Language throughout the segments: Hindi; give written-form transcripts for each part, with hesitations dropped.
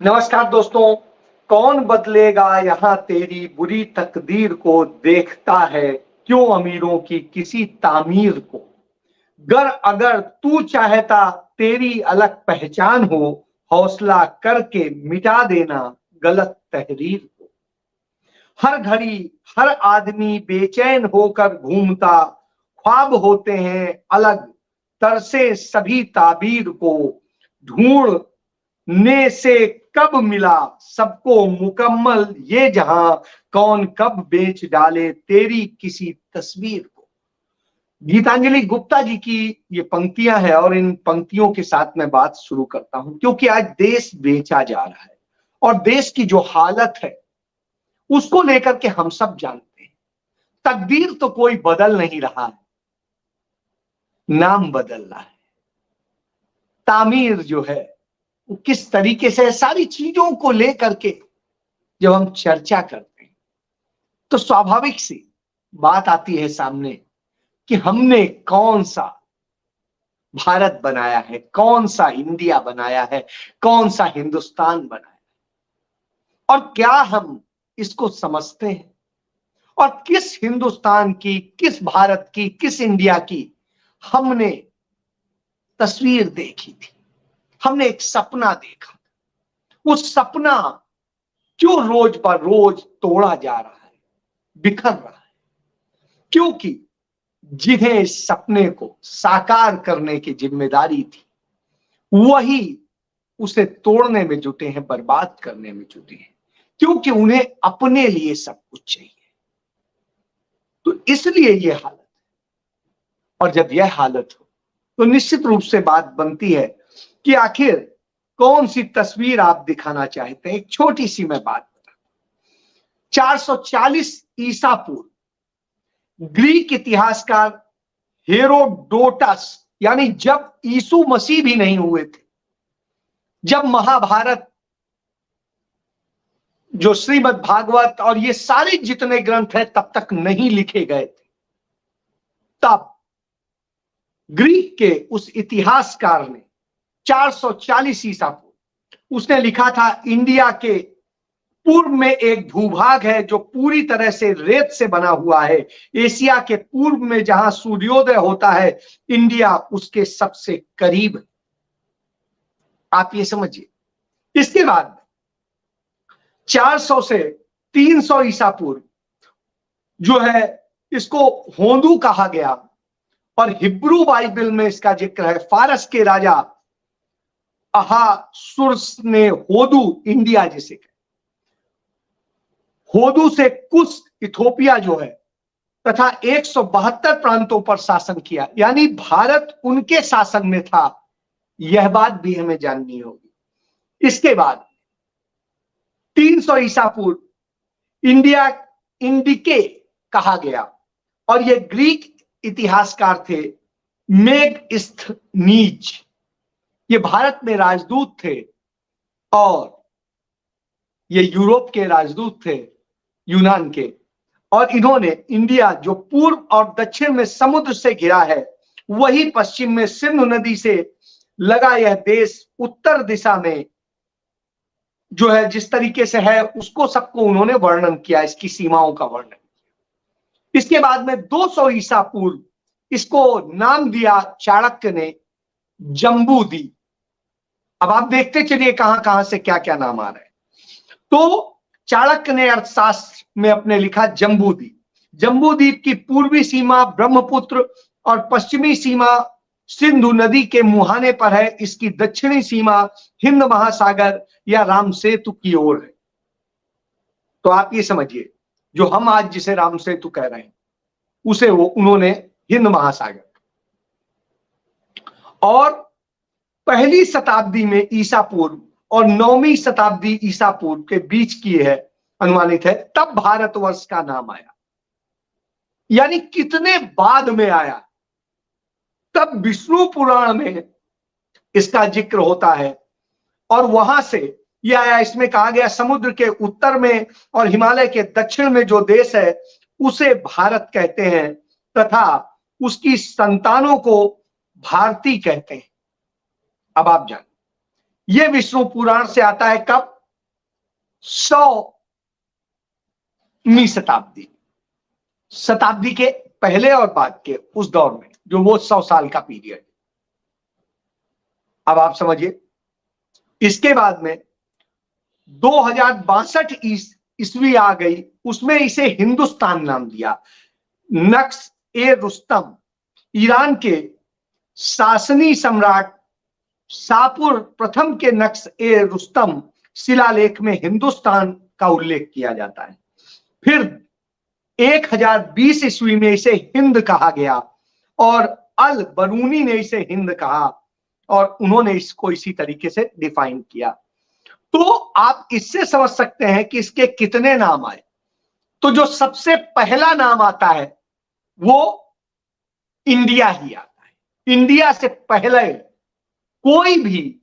नमस्कार दोस्तों। कौन बदलेगा यहाँ तेरी बुरी तकदीर को, देखता है क्यों अमीरों की किसी तामीर को। गर अगर तू चाहता तेरी अलग पहचान हो, हौसला करके मिटा देना गलत तहरीर को। हर घड़ी हर आदमी बेचैन होकर घूमता, ख्वाब होते हैं अलग, तरसे सभी ताबीर को। ढूंढने से कब मिला सबको मुकम्मल ये जहां, कौन कब बेच डाले तेरी किसी तस्वीर को। गीतांजलि गुप्ता जी की ये पंक्तियां हैं और इन पंक्तियों के साथ मैं बात शुरू करता हूं, क्योंकि आज देश बेचा जा रहा है और देश की जो हालत है उसको लेकर के हम सब जानते हैं। तकदीर तो कोई बदल नहीं रहा है, नाम बदल रहा है। तामीर जो है वो किस तरीके से, सारी चीजों को लेकर के जब हम चर्चा करते हैं तो स्वाभाविक सी बात आती है सामने कि हमने कौन सा भारत बनाया है, कौन सा इंडिया बनाया है, कौन सा हिंदुस्तान बनाया है, और क्या हम इसको समझते हैं, और किस हिंदुस्तान की, किस भारत की, किस इंडिया की हमने तस्वीर देखी थी। हमने एक सपना देखा, वो सपना क्यों रोज पर रोज तोड़ा जा रहा है, बिखर रहा है, क्योंकि जिन्हें इस सपने को साकार करने की जिम्मेदारी थी वही उसे तोड़ने में जुटे हैं, बर्बाद करने में जुटे हैं, क्योंकि उन्हें अपने लिए सब कुछ चाहिए। तो इसलिए ये हालत है। और जब यह हालत हो तो निश्चित रूप से बात बनती है कि आखिर कौन सी तस्वीर आप दिखाना चाहते हैं। एक छोटी सी मैं बात बताता हूं। 440 ईसा पूर्व ग्रीक इतिहासकार हेरोडोटस, यानी जब यीशु मसीह भी नहीं हुए थे, जब महाभारत, जो श्रीमद् भागवत और ये सारे जितने ग्रंथ हैं तब तक नहीं लिखे गए थे, तब ग्रीक के उस इतिहासकार ने 440 ईसा पूर्व उसने लिखा था, इंडिया के पूर्व में एक भूभाग है जो पूरी तरह से रेत से बना हुआ है। एशिया के पूर्व में जहां सूर्योदय होता है, इंडिया उसके सबसे करीब है। आप ये समझिए। इसके बाद 400 से 300 ईसा पूर्व जो है इसको होंदू कहा गया, और हिब्रू बाइबल में इसका जिक्र है। फारस के राजा अहासुर्स ने होदू, इंडिया जिसे कहते, होदू से कुश, इथोपिया जो है, तथा 172 प्रांतों पर शासन किया, यानी भारत उनके शासन में था। यह बात भी हमें जाननी होगी। इसके बाद 300 ईसा पूर्व इंडिया इंडिके कहा गया, और यह ग्रीक इतिहासकार थे मेगस्थनीज। ये भारत में राजदूत थे और ये यूरोप के राजदूत थे, यूनान के, और इन्होंने इंडिया जो पूर्व और दक्षिण में समुद्र से घिरा है, वही पश्चिम में सिंधु नदी से लगा यह देश, उत्तर दिशा में जो है जिस तरीके से है उसको सबको उन्होंने वर्णन किया, इसकी सीमाओं का वर्णन। इसके बाद में 200 ईसा पूर्व इसको नाम दिया चाणक्य ने जम्बूद्वीप। अब आप देखते चलिए कहां कहां से क्या क्या नाम आ रहे हैं। तो चाणक्य ने अर्थशास्त्र में अपने लिखा जम्बूद्वीप। जम्बूद्वीप की पूर्वी सीमा ब्रह्मपुत्र और पश्चिमी सीमा सिंधु नदी के मुहाने पर है। इसकी दक्षिणी सीमा हिंद महासागर या राम सेतु की ओर है। तो आप ये समझिए, जो हम आज जिसे राम सेतु कह रहे हैं उसे वो उन्होंने हिंद महासागर, और पहली शताब्दी में ईसा पूर्व और 9वीं शताब्दी ईसा पूर्व के बीच की है, अनुमानित है, तब भारतवर्ष का नाम आया। यानी कितने बाद में आया, तब विष्णु पुराण में इसका जिक्र होता है और वहां से यह आया। इसमें कहा गया समुद्र के उत्तर में और हिमालय के दक्षिण में जो देश है उसे भारत कहते हैं, तथा उसकी संतानों को भारती कहते हैं। अब आप जान, ये विष्णु पुराण से आता है। कब? 100वीं शताब्दी के पहले और बाद के उस दौर में, जो वो 100 साल का पीरियड। अब आप समझिए, इसके बाद में 2062 ईस्वी आ गई, उसमें इसे हिंदुस्तान नाम दिया। नक्श ए रुस्तम ईरान के सासनी सम्राट शाहपुर प्रथम के नक्श ए रुस्तम शिलालेख में हिंदुस्तान का उल्लेख किया जाता है। फिर 1020 ईस्वी में इसे हिंद कहा गया और अल बरूनी ने इसे हिंद कहा और उन्होंने इसको इसी तरीके से डिफाइन किया। तो आप इससे समझ सकते हैं कि इसके कितने नाम आए। तो जो सबसे पहला नाम आता है वो इंडिया ही आता है। इंडिया से पहले कोई भी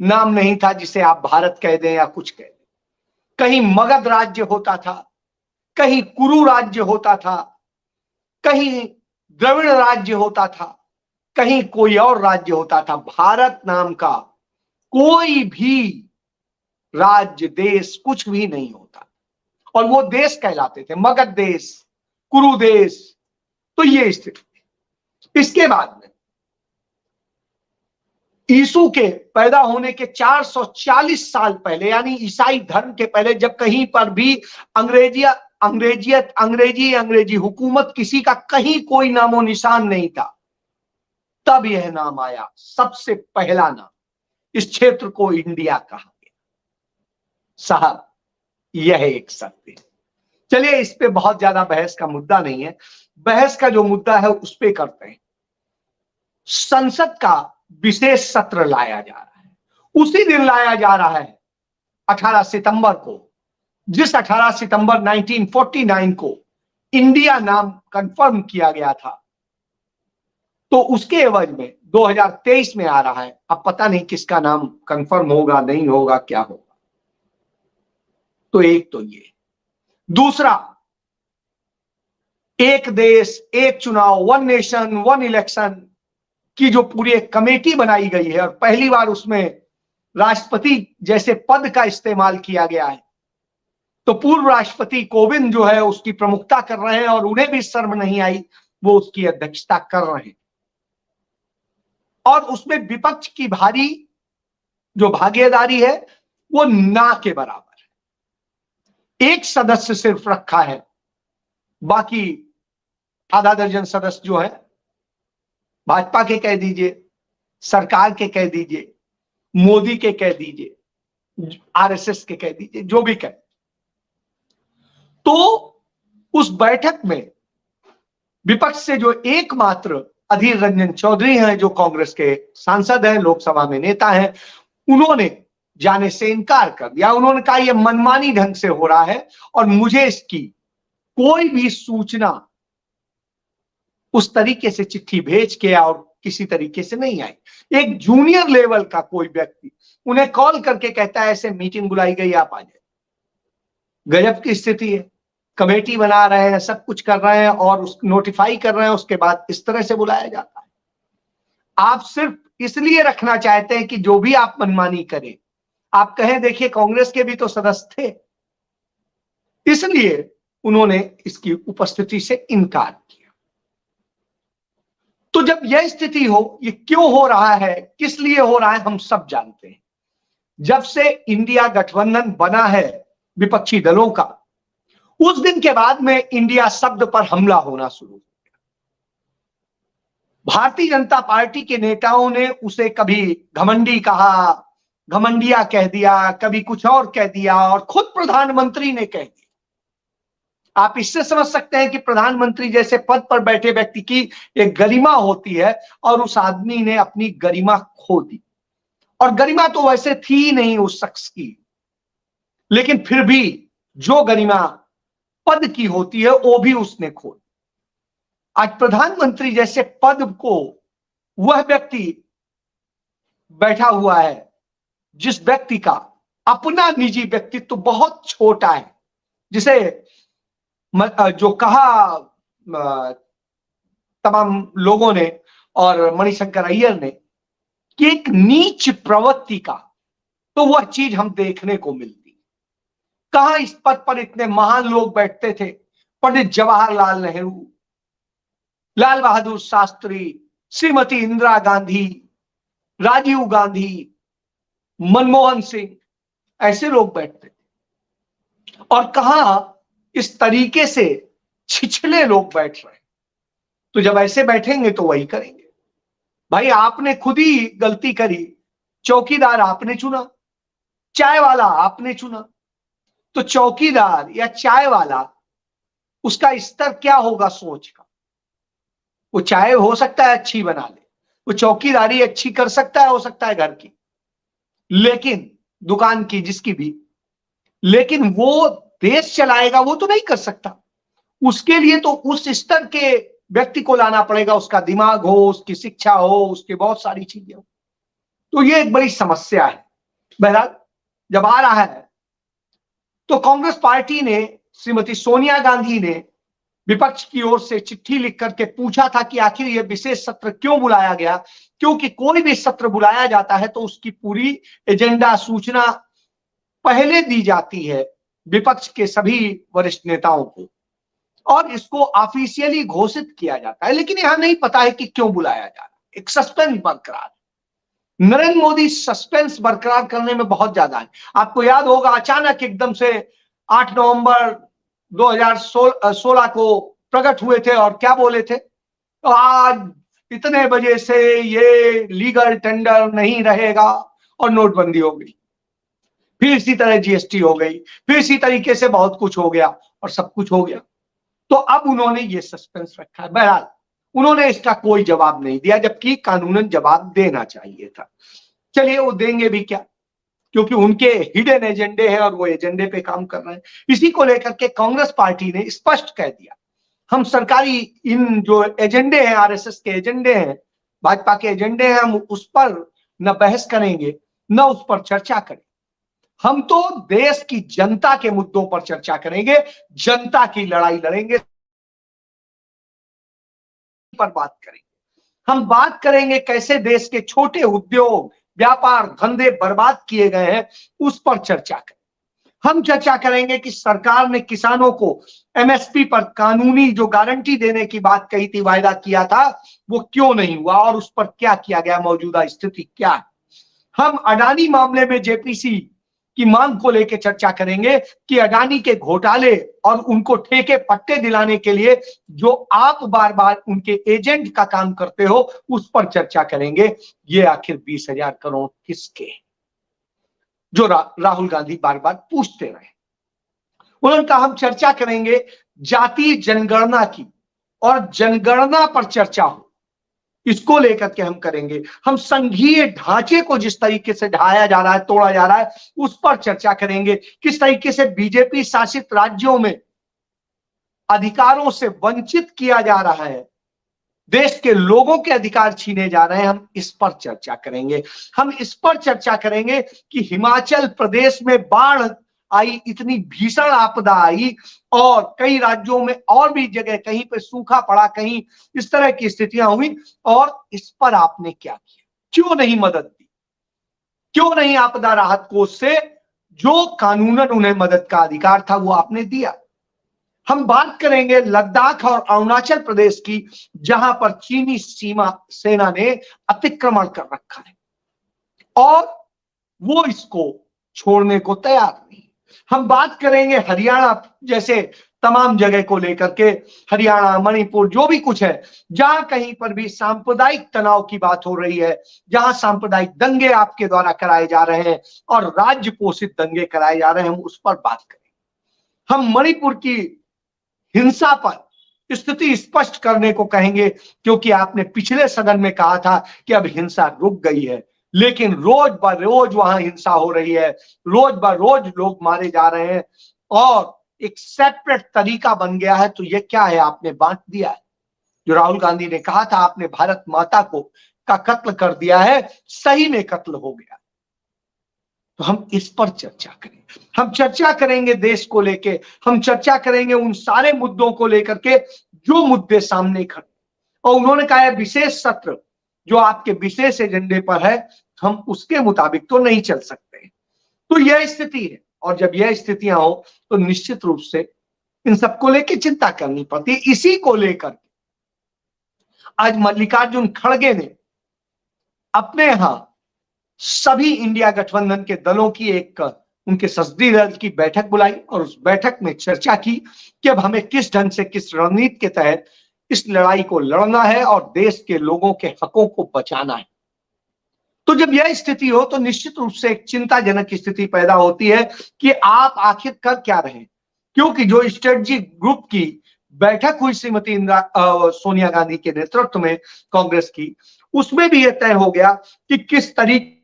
नाम नहीं था जिसे आप भारत कह दें या कुछ कह दें। कहीं मगध राज्य होता था, कहीं कुरु राज्य होता था, कहीं द्रविड़ राज्य होता था, कहीं कोई और राज्य होता था। भारत नाम का कोई भी राज्य, देश कुछ भी नहीं होता और वो देश कहलाते थे मगध देश, कुरु देश। तो ये स्थिति थी। इसके बाद में यीशु के पैदा होने के 440 साल पहले, यानी ईसाई धर्म के पहले, जब कहीं पर भी अंग्रेजी हुकूमत किसी का कहीं कोई नामो निशान नहीं था, तब यह नाम आया। सबसे पहला नाम, इस क्षेत्र को इंडिया कहा गया। साहब, यह एक सत्य है। चलिए, इस पे बहुत ज्यादा बहस का मुद्दा नहीं है। बहस का जो मुद्दा है उस पे करते हैं। संसद का विशेष सत्र लाया जा रहा है, उसी दिन लाया जा रहा है 18 सितंबर को, जिस 18 सितंबर 1949 को इंडिया नाम कंफर्म किया गया था। तो उसके एवज में 2023 में आ रहा है। अब पता नहीं किसका नाम कंफर्म होगा, नहीं होगा, क्या होगा। तो एक तो ये। दूसरा, एक देश एक चुनाव, वन नेशन वन इलेक्शन की जो पूरी एक कमेटी बनाई गई है और पहली बार उसमें राष्ट्रपति जैसे पद का इस्तेमाल किया गया है। तो पूर्व राष्ट्रपति कोविंद जो है उसकी प्रमुखता कर रहे हैं और उन्हें भी शर्म नहीं आई, वो उसकी अध्यक्षता कर रहे हैं। और उसमें विपक्ष की भारी जो भागीदारी है वो ना के बराबर है। एक सदस्य सिर्फ रखा है, बाकी आधा दर्जन सदस्य जो है भाजपा के कह दीजिए, सरकार के कह दीजिए, मोदी के कह दीजिए, आरएसएस के कह दीजिए, जो भी कहे। तो उस बैठक में विपक्ष से जो एकमात्र अधीर रंजन चौधरी हैं, जो कांग्रेस के सांसद हैं, लोकसभा में नेता हैं, उन्होंने जाने से इनकार कर दिया। उन्होंने कहा यह मनमानी ढंग से हो रहा है और मुझे इसकी कोई भी सूचना उस तरीके से चिट्ठी भेज के और किसी तरीके से नहीं आई। एक जूनियर लेवल का कोई व्यक्ति उन्हें कॉल करके कहता है ऐसे मीटिंग बुलाई गई, आप आ जाए। गजब की स्थिति है। कमेटी बना रहे हैं, सब कुछ कर रहे हैं और उस नोटिफाई कर रहे हैं, उसके बाद इस तरह से बुलाया जाता है। आप सिर्फ इसलिए रखना चाहते हैं कि जो भी आप मनमानी करें, आप कहें देखिए कांग्रेस के भी तो सदस्य थे, इसलिए उन्होंने इसकी उपस्थिति से इनकार किया। तो जब यह स्थिति हो, ये क्यों हो रहा है, किस लिए हो रहा है, हम सब जानते हैं। जब से इंडिया गठबंधन बना है विपक्षी दलों का, उस दिन के बाद में इंडिया शब्द पर हमला होना शुरू हो गया। भारतीय जनता पार्टी के नेताओं ने उसे कभी घमंडी कहा, घमंडिया कह दिया, कभी कुछ और कह दिया और खुद प्रधानमंत्री ने कह दिया। आप इससे समझ सकते हैं कि प्रधानमंत्री जैसे पद पर बैठे व्यक्ति की एक गरिमा होती है और उस आदमी ने अपनी गरिमा खो दी। और गरिमा तो वैसे थी ही नहीं उस शख्स की, लेकिन फिर भी जो गरिमा पद की होती है वो भी उसने खो दी। आज प्रधानमंत्री जैसे पद को वह व्यक्ति बैठा हुआ है जिस व्यक्ति का अपना निजी व्यक्तित्व तो बहुत छोटा है, जिसे जो कहा तमाम लोगों ने और मणिशंकर अय्यर ने कि एक नीच प्रवृत्ति का, तो वह चीज हम देखने को मिलती। कहां इस पद पर इतने महान लोग बैठते थे? पंडित जवाहरलाल नेहरू, लाल बहादुर शास्त्री, श्रीमती इंदिरा गांधी, राजीव गांधी, मनमोहन सिंह, ऐसे लोग बैठते थे। और कहां इस तरीके से छिछले लोग बैठ रहे हैं। तो जब ऐसे बैठेंगे तो वही करेंगे। भाई आपने खुद ही गलती करी, चौकीदार आपने चुना, चाय वाला आपने चुना, तो चौकीदार या चाय वाला, उसका स्तर क्या होगा सोच का? वो चाय हो सकता है अच्छी बना ले, वो चौकीदारी अच्छी कर सकता है, हो सकता है घर की, लेकिन दुकान की जिसकी भी, लेकिन वो देश चलाएगा वो तो नहीं कर सकता। उसके लिए तो उस स्तर के व्यक्ति को लाना पड़ेगा, उसका दिमाग हो, उसकी शिक्षा हो, उसके बहुत सारी चीजें हो। तो ये एक बड़ी समस्या है। बहरहाल जब आ रहा है तो कांग्रेस पार्टी ने, श्रीमती सोनिया गांधी ने विपक्ष की ओर से चिट्ठी लिख करके पूछा था कि आखिर यह विशेष सत्र क्यों बुलाया गया। क्योंकि कोई भी सत्र बुलाया जाता है तो उसकी पूरी एजेंडा सूचना पहले दी जाती है विपक्ष के सभी वरिष्ठ नेताओं को, और इसको ऑफिशियली घोषित किया जाता है। लेकिन यहां नहीं पता है कि क्यों बुलाया जा रहा है, एक सस्पेंस बरकरार। नरेंद्र मोदी सस्पेंस बरकरार करने में बहुत ज्यादा है। आपको याद होगा अचानक एकदम से 8 नवंबर 2016 को प्रकट हुए थे और क्या बोले थे, तो आज इतने बजे से ये लीगल टेंडर नहीं रहेगा, और नोटबंदी हो गई। फिर इसी तरह जीएसटी हो गई, फिर इसी तरीके से बहुत कुछ हो गया और सब कुछ हो गया। तो अब उन्होंने ये सस्पेंस रखा है। बहरहाल उन्होंने इसका कोई जवाब नहीं दिया, जबकि कानूनन जवाब देना चाहिए था। चलिए वो देंगे भी क्या, क्योंकि उनके हिडन एजेंडे हैं और वो एजेंडे पे काम कर रहे हैं। इसी को लेकर के कांग्रेस पार्टी ने स्पष्ट कह दिया, हम सरकारी इन जो एजेंडे हैं, आरएसएस के एजेंडे हैं, भाजपा के एजेंडे हैं, हम उस पर न बहस करेंगे न उस पर चर्चा करें। हम तो देश की जनता के मुद्दों पर चर्चा करेंगे, जनता की लड़ाई लड़ेंगे, पर बात करेंगे। हम बात करेंगे कैसे देश के छोटे उद्योग, व्यापार, धंधे बर्बाद किए गए हैं, उस पर चर्चा करें। हम चर्चा करेंगे कि सरकार ने किसानों को एमएसपी पर कानूनी जो गारंटी देने की बात कही थी, वायदा किया था, वो क्यों नहीं हुआ और उस पर क्या किया गया, मौजूदा स्थिति क्या है। हम अडानी मामले में जेपीसी की मांग को लेकर चर्चा करेंगे कि अडानी के घोटाले और उनको ठेके पट्टे दिलाने के लिए जो आप बार बार उनके एजेंट का काम करते हो, उस पर चर्चा करेंगे। ये आखिर 20,000 करोड़ किसके, जो राहुल गांधी बार बार पूछते रहे। उन्होंने कहा हम चर्चा करेंगे जातीय जनगणना की, और जनगणना पर चर्चा हो, इसको लेकर के हम करेंगे। हम संघीय ढांचे को जिस तरीके से ढाया जा रहा है, तोड़ा जा रहा है, उस पर चर्चा करेंगे। किस तरीके से बीजेपी शासित राज्यों में अधिकारों से वंचित किया जा रहा है, देश के लोगों के अधिकार छीने जा रहे हैं, हम इस पर चर्चा करेंगे। हम इस पर चर्चा करेंगे कि हिमाचल प्रदेश में बाढ़ आई, इतनी भीषण आपदा आई, और कई राज्यों में और भी जगह कहीं पे सूखा पड़ा, कहीं इस तरह की स्थितियां हुई, और इस पर आपने क्या किया, क्यों नहीं मदद दी, क्यों नहीं आपदा राहत कोष से जो कानूनन उन्हें मदद का अधिकार था वो आपने दिया। हम बात करेंगे लद्दाख और अरुणाचल प्रदेश की, जहां पर चीनी सीमा सेना ने अतिक्रमण कर रखा है और वो इसको छोड़ने को तैयार नहीं। हम बात करेंगे हरियाणा जैसे तमाम जगह को लेकर के, हरियाणा, मणिपुर, जो भी कुछ है, जहां कहीं पर भी सांप्रदायिक तनाव की बात हो रही है, जहां सांप्रदायिक दंगे आपके द्वारा कराए जा रहे हैं और राज्य पोषित दंगे कराए जा रहे हैं, हम उस पर बात करेंगे। हम मणिपुर की हिंसा पर स्थिति स्पष्ट करने को कहेंगे, क्योंकि आपने पिछले सदन में कहा था कि अब हिंसा रुक गई है, लेकिन रोज ब रोज वहां हिंसा हो रही है, रोज ब रोज लोग मारे जा रहे हैं, और एक सेपरेट तरीका बन गया है। तो ये क्या है, आपने बांट दिया है। जो राहुल गांधी ने कहा था आपने भारत माता को का कत्ल कर दिया है, सही में कत्ल हो गया। तो हम इस पर चर्चा करेंगे। हम चर्चा करेंगे देश को लेके, हम चर्चा करेंगे उन सारे मुद्दों को लेकर के जो मुद्दे सामने खड़े, और उन्होंने कहा है विशेष सत्र जो आपके विशेष एजेंडे पर है, हम उसके मुताबिक तो नहीं चल सकते। तो यह स्थिति है। और जब यह स्थितियां हो तो निश्चित रूप से इन सबको लेके चिंता करनी पड़ती है। इसी को लेकर आज मल्लिकार्जुन खड़गे ने अपने यहां सभी इंडिया गठबंधन के दलों की एक उनके संसदीय दल की बैठक बुलाई और उस बैठक में चर्चा की कि अब हमें किस ढंग से, किस रणनीति के तहत इस लड़ाई को लड़ना है और देश के लोगों के हकों को बचाना है। तो जब यह स्थिति हो तो निश्चित रूप से एक चिंताजनक स्थिति पैदा होती है कि आप आखिर कर क्या रहे हैं, क्योंकि जो स्ट्रेटजी ग्रुप की बैठक हुई श्रीमती सोनिया गांधी के नेतृत्व में कांग्रेस की, उसमें भी यह तय हो गया कि किस तरीके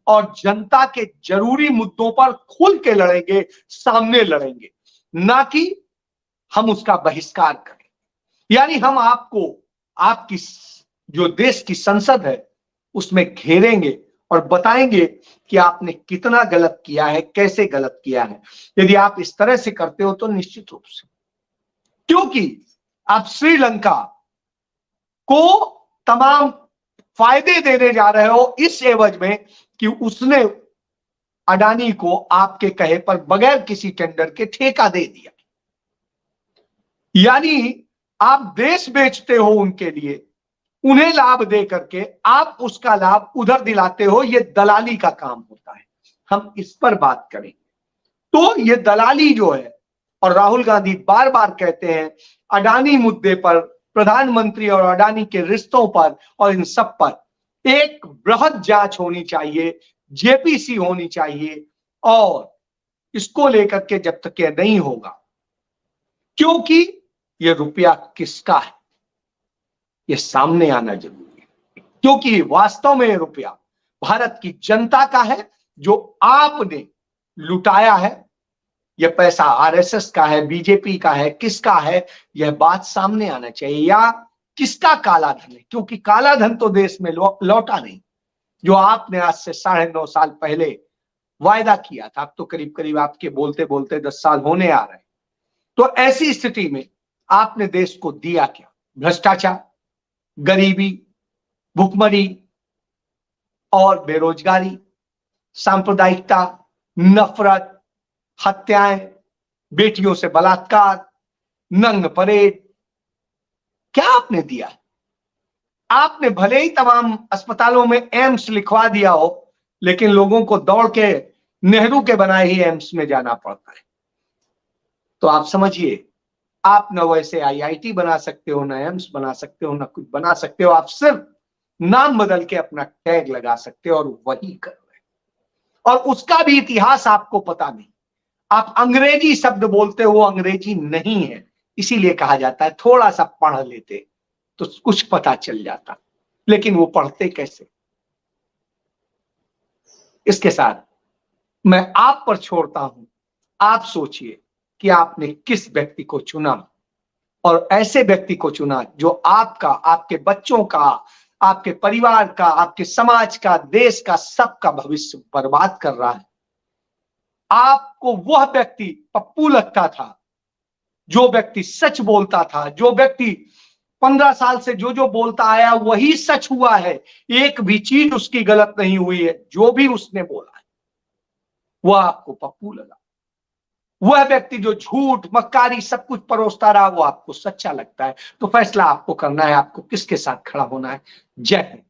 और जनता के जरूरी मुद्दों पर खुल के लड़ेंगे, सामने लड़ेंगे, ना कि हम उसका बहिष्कार करें। यानी हम आपको, आपकी जो देश की संसद है उसमें घेरेंगे और बताएंगे कि आपने कितना गलत किया है, कैसे गलत किया है। यदि आप इस तरह से करते हो तो निश्चित रूप से, क्योंकि आप श्रीलंका को तमाम फायदे देने जा रहे हो इस एवज में कि उसने अडानी को आपके कहे पर बगैर किसी टेंडर के ठेका दे दिया। यानी आप देश बेचते हो उनके लिए, उन्हें लाभ दे करके आप उसका लाभ उधर दिलाते हो। यह दलाली का काम होता है। हम इस पर बात करें तो यह दलाली जो है, और राहुल गांधी बार बार कहते हैं अडानी मुद्दे पर, प्रधानमंत्री और अडानी के रिश्तों पर और इन सब पर एक बृहद जांच होनी चाहिए, जेपीसी होनी चाहिए। और इसको लेकर के जब तक यह नहीं होगा, क्योंकि यह रुपया किसका है यह सामने आना जरूरी है, क्योंकि वास्तव में यह रुपया भारत की जनता का है जो आपने लुटाया है। यह पैसा आरएसएस का है, बीजेपी का है, किसका है, यह बात सामने आना चाहिए। या किसका काला धन है, क्योंकि काला धन तो देश में लौटा नहीं, जो आपने आज से 9.5 साल पहले वायदा किया था। अब तो करीब करीब आपके बोलते बोलते 10 साल होने आ रहे हैं। तो ऐसी स्थिति में आपने देश को दिया क्या? भ्रष्टाचार, गरीबी, भुखमरी और बेरोजगारी, सांप्रदायिकता, नफरत, हत्याएं, बेटियों से बलात्कार, नंग परेड, क्या आपने दिया? आपने भले ही तमाम अस्पतालों में एम्स लिखवा दिया हो, लेकिन लोगों को दौड़ के नेहरू के बनाए ही एम्स में जाना पड़ता है। तो आप समझिए, आप न वैसे आईआईटी बना सकते हो, न एम्स बना सकते हो, न कुछ बना सकते हो। आप सिर्फ नाम बदल के अपना टैग लगा सकते हो और वही कर रहे हैं। और उसका भी इतिहास आपको पता नहीं। आप अंग्रेजी शब्द बोलते हो, अंग्रेजी नहीं है, इसीलिए कहा जाता है थोड़ा सा पढ़ लेते तो कुछ पता चल जाता, लेकिन वो पढ़ते कैसे? इसके साथ मैं आप पर छोड़ता हूं, आप सोचिए कि आपने किस व्यक्ति को चुना, और ऐसे व्यक्ति को चुना जो आपका, आपके बच्चों का, आपके परिवार का, आपके समाज का, देश का, सबका भविष्य बर्बाद कर रहा है। आपको वह व्यक्ति पप्पू लगता था, जो व्यक्ति सच बोलता था, जो व्यक्ति 15 साल से जो बोलता आया वही सच हुआ है, एक भी चीज उसकी गलत नहीं हुई है, जो भी उसने बोला है वह आपको पप्पू लगा। वह व्यक्ति जो झूठ, मक्कारी सब कुछ परोसता रहा वो आपको सच्चा लगता है। तो फैसला आपको करना है, आपको किसके साथ खड़ा होना है। जय हिंद।